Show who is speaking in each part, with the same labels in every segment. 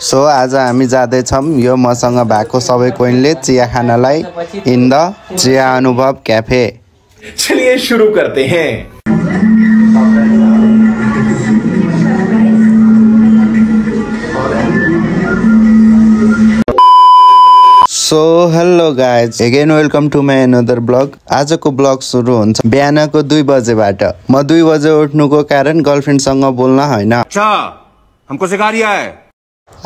Speaker 1: So आज हामी जाँदैछौँ यो मसँग भएको सबै कोइनले चिया खानलाई इन द चिया अनुभव क्याफे।
Speaker 2: चलिए शुरू करते हैं।
Speaker 1: So hello guys, again welcome to my another blog. आजको ब्लग सुरु हुन्छ बिहानको 2 बजेबाट। म 2 बजे उठ्नुको कारण गर्लफ्रेन्डसँग बोल्न होइन।
Speaker 2: अच्छा, हमको सिखा दिया है।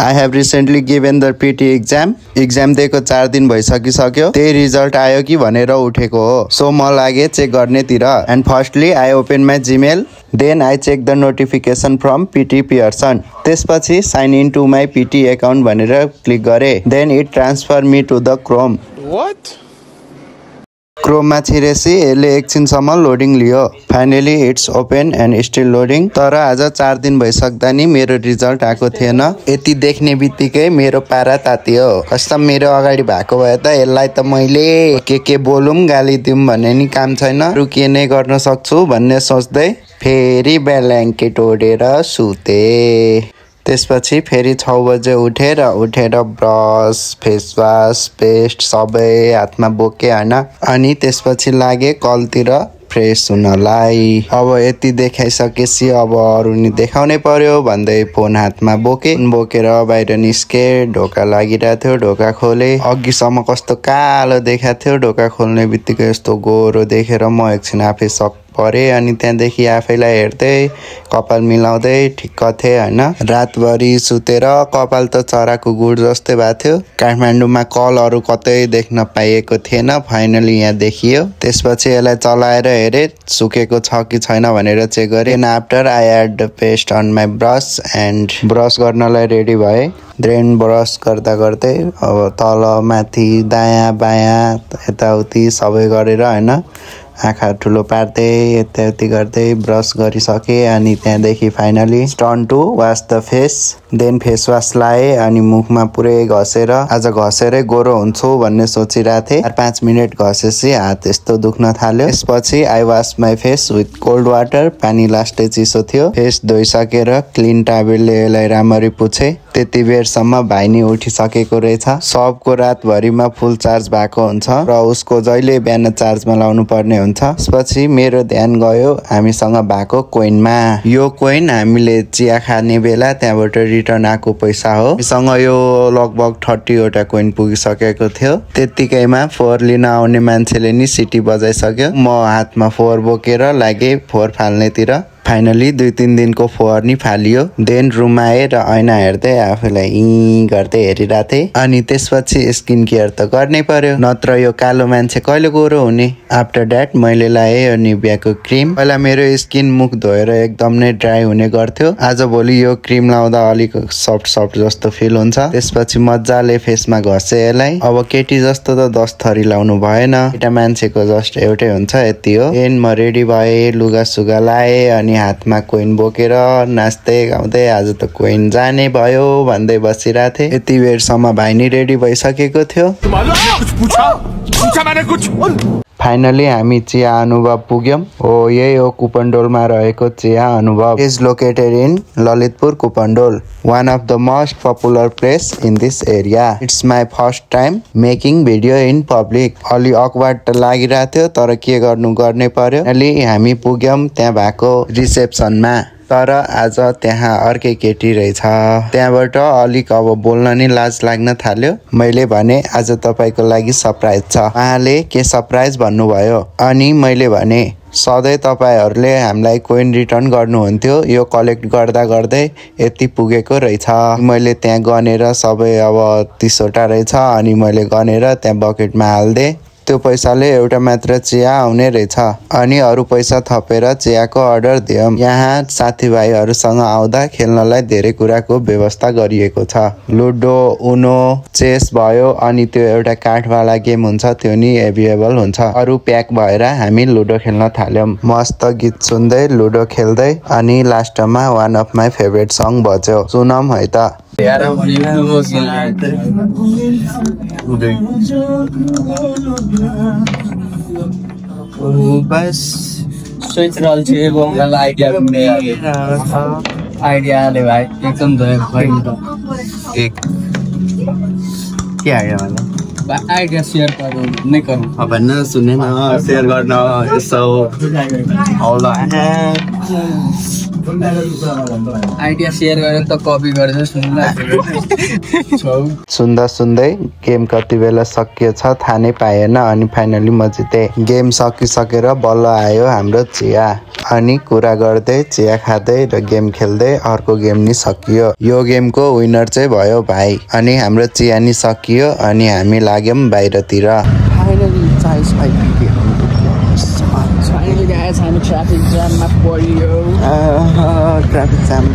Speaker 1: I have recently given the PT exam दिएको 4 दिन भइसकिसक्यो। त्यही रिजल्ट आयो कि भनेर उठेको हो। सो म लागे चेक गर्नेतिर। And firstly I open my Gmail, then I check the notification from PT Pearson. त्यसपछि sign in to my PT account भनेर क्लिक गरे। Then it transfer me to the Chrome. क्रोममा छिरेसी यसले एकछिनसम्म लोडिङ लियो। Finally it's open and still loading. तर आज 4 दिन भइसक्दा नि मेरो रिजल्ट आएको थिएन। यति देख्ने बित्तिकै मेरो पारा तातियो। कस्तो मेरो अगाडि भएको भए त यसलाई त मैले के बोलौँ गाली दिउँ भन्ने नि काम छैन। अरू के नै गर्न सक्छु भन्ने सोच्दै फेरि ब्ल्याङ्केट ओढेर सुते। त्यसपछि फेरि 6 बजे उठेर ब्रस, फेसवास, पेस्ट सबै हातमा बोके होइन। अनि त्यसपछि लागे कलतिर फ्रेस हुनलाई। अब यति देखाइसकेपछि अब अरू नि देखाउनै पर्यो भन्दै फोन हातमा बोकेर बाहिर निस्के। ढोका लागिरहेको थियो, ढोका खोले। अघिसम्म कस्तो कालो देखाएको थियो, ढोका खोल्ने बित्तिकै यस्तो गोरो देखेर म एकछिन आफै सक परे। अनि त्यहाँदेखि आफैलाई हेर्दै कपाल मिलाउँदै ठिक्क थिएँ होइन। रातभरि सुतेर कपाल त चराको गुड जस्तै भएको थियो। काठमाडौँमा कलहरू कतै देख्न पाइएको थिएन, फाइनली यहाँ देखियो। त्यसपछि यसलाई चलाएर हेरेँ सुकेको छ कि छैन भनेर चेक गरेँ। And after I add paste on my brush and brush गर्नलाई रेडी भएँ। देन ब्रस गर्दै अब तल माथि दायाँ बायाँ यताउति सबै गरेर होइन, आँखा ठुलो पार्दै यताउति गर्दै ब्रस गरिसकेँ। अनि त्यहाँदेखि finally turn to wash the face. Then face wash लाएँ अनि मुखमा पुरै घसेर आज घसेरै गोरो हुन्छु भन्ने सोचिरहेको थिएँ। 5 मिनट घसेपछि हात यस्तो दुख्न थाल्यो। त्यसपछि I wash my face with cold water. पानी लास्टै चिसो थियो। फेस धोइसकेर क्लिन टावेलले यसलाई राम्ररी पुछेँ। त्यति बेरसम्म भाइ नि उठिसकेको रहेछ। सबको रातभरिमा फुल चार्ज भएको हुन्छ र उसको जहिले बिहान चार्जमा लाउनु पर्ने हुन्छ। त्यसपछि मेरो ध्यान गयो हामीसँग भएको कोइनमा। यो कोइन हामीले चिया खाने बेला त्यहाँबाट रिटर्न आएको पैसा हो। हामीसँग यो लगभग 30 वटा कोइन पुगिसकेको थियो। त्यतिकैमा फोहोर लिन आउने मान्छेले नि सिटी बजाइसक्यो। म हातमा फोहोर बोकेर लागे फोहोर फाल्नेतिर। फाइनली 2-3 दिनको फोहोर नि फालियो। देन रुममा आएर ऐना हेर्दै आफूलाई गर्दै हेरिरहेको थिएँ। अनि त्यसपछि स्किन केयर त गर्नै पर्यो, नत्र यो कालो मान्छे कहिले गोरो हुने। आफ्टर द्याट मैले लाएँ यो निभियाको क्रिम। पहिला मेरो स्किन मुख धोएर एकदम नै ड्राई हुने गर्थ्यो। आजभोलि यो क्रिम लाउँदा अलिक सफ्ट जस्तो फिल हुन्छ। त्यसपछि मजाले फेसमा घसेँ यसलाई। अब केटी जस्तो त 10 थरी लाउनु भएन, एउटा मान्छेको जस्ट एउटै हुन्छ, यति हो। देन म रेडी भएँ, लुगा सुगा लाएँ अनि हातमा कोइन बोकेर नाच्दै गाउँदै आज त कोइन जाने भयो भन्दै बसिरहेको थिएँ। यति बेरसम्म भाइ नि रेडी भइसकेको थियो। फाइनली हामी चिया अनुभव पुग्यौं। हो यही हो कुपनडोलमा रहेको चिया अनुभव। Is located in Lalitpur Kupondole, one of the most popular place in this area. It's my first time making video in public. अलि अकवर्ड लागिरहेको थियो तर के गर्नै पर्यो। अलि हामी पुग्यौं त्यहाँ भएको रिसेप्सनमा। तर आज त्यहाँ अर्कै केटी रहेछ। त्यहाँबाट अलिक अब बोल्न नि लाज लाग्न थाल्यो। मैले भने आज तपाईँको लागि सरप्राइज छ। उहाँले के सरप्राइज भन्नुभयो। अनि मैले भने सधैँ तपाईँहरूले हामीलाई कोइन रिटर्न गर्नुहुन्थ्यो, यो कलेक्ट गर्दै यति पुगेको रहेछ। मैले त्यहाँ गनेर सबै अब 30 वटा रहेछ। अनि मैले गनेर त्यहाँ बकेटमा हाल्दिएँ। त्यो पैसाले एउटा मात्र चिया आउने रहेछ। अनि अरू पैसा थपेर चियाको अर्डर दियौँ। यहाँ साथीभाइहरूसँग आउँदा खेल्नलाई धेरै कुराको व्यवस्था गरिएको छ। लुडो, उनो, चेस भयो। अनि त्यो एउटा काठवाला गेम हुन्छ, त्यो नि एभाइलेबल हुन्छ। अरू प्याक भएर हामी लुडो खेल्न थाल्यौँ। मस्त गीत सुन्दै लुडो खेल्दै अनि लास्टमा one of my favourite song बज्यो। सुनौँ है त।
Speaker 3: बस सोच रहल छी एगो हमरा आइडिया में आइडिया ले भाइ एकदम भयो खै
Speaker 1: एक के आइडिया भन्नु
Speaker 3: आइडिया सेयर गरौँ नै गरौँ
Speaker 1: अब भन्न सुन्ने न सेयर गर्न यसो होला
Speaker 3: आइडिया सेयर गरेर त कपी गरेर
Speaker 1: सुन्दा सुन्दै गेम कति बेला सकिएछ थाहा नै पाएन अनि फाइनली म जितेँ गेम सकिसकेर बल्ल आयो हाम्रो चिया अनि कुरा गर्दै चिया खाँदै र गेम खेल्दै अर्को गेम नि सकियो यो गेमको विनर चाहिँ भयो भाइ अनि हाम्रो चिया नि सकियो अनि हामी लाग्यौँ बाहिरतिर फाइनली चाइस आइपुग्यो
Speaker 3: हामी ट्राफिक जाममा परियो
Speaker 1: ट्राफिक जाम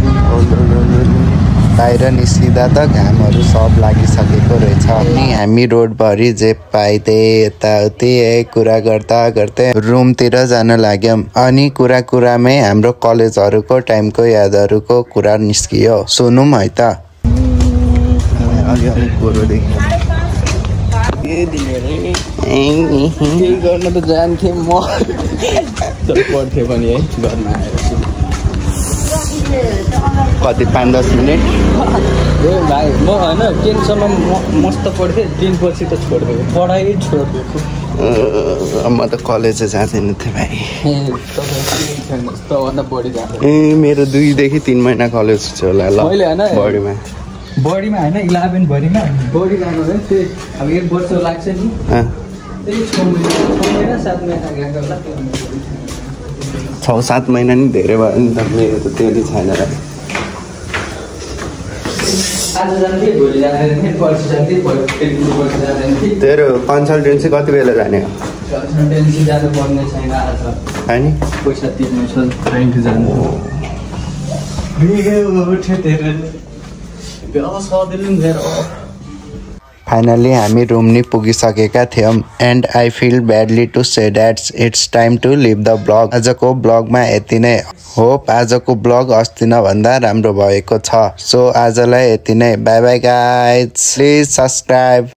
Speaker 1: बाहिर निस्किँदा त घामहरू सब लागिसकेको रहेछ अनि हामी रोडभरि जे पाइदिए यताउति कुरा गर्दा गर्दै रुमतिर जान लाग्यौँ अनि कुरामै हाम्रो कलेजहरूको टाइमको यादहरूको कुरा निस्कियो सुनौँ है त
Speaker 3: केही गर्न त जान्थेँ म पढ्थेँ पनि है घरमा आएर
Speaker 1: कति 5-10 मिनट
Speaker 3: ए भाइ म होइन 10सम्म मस्त पढ्थेँ 10 पछि त छोडिदिएको पढाइ छोडिदिएको
Speaker 1: म त कलेज जाँदैन थिएँ भाइ
Speaker 3: तभन्दा बढी जान्छ
Speaker 1: ए मेरो 2 देखि 3 महिना कलेज छ होला ल बढीमा
Speaker 3: होइन 11 भरिमा बढी गएको है त्यही अब 1 वर्ष लाग्छ नि त्यही 6 महिना 7 महिना गएको होला
Speaker 1: 6-7 महिना नि धेरै भयो नि त मेरो त त्यति छैन र
Speaker 3: आज जान्थे भोलि जाँदैन पर्सि जान्थे
Speaker 1: तेरो कन्सल्टेन्सी कति बेला जाने हो
Speaker 3: कन्सल्टेन्सी जानु पर्ने छैन आज
Speaker 1: हैन
Speaker 3: पैसा तिर्नु छ ब्याङ्क जानु
Speaker 1: फाइनली हामी रुम नि पुगिसकेका थियौँ and I feel badly to say that it's time to leave the blog आजको ब्लगमा यति नै होप आजको ब्लग अस्ति न भन्दा राम्रो भएको छ सो आजलाई यति नै by by guys please subscribe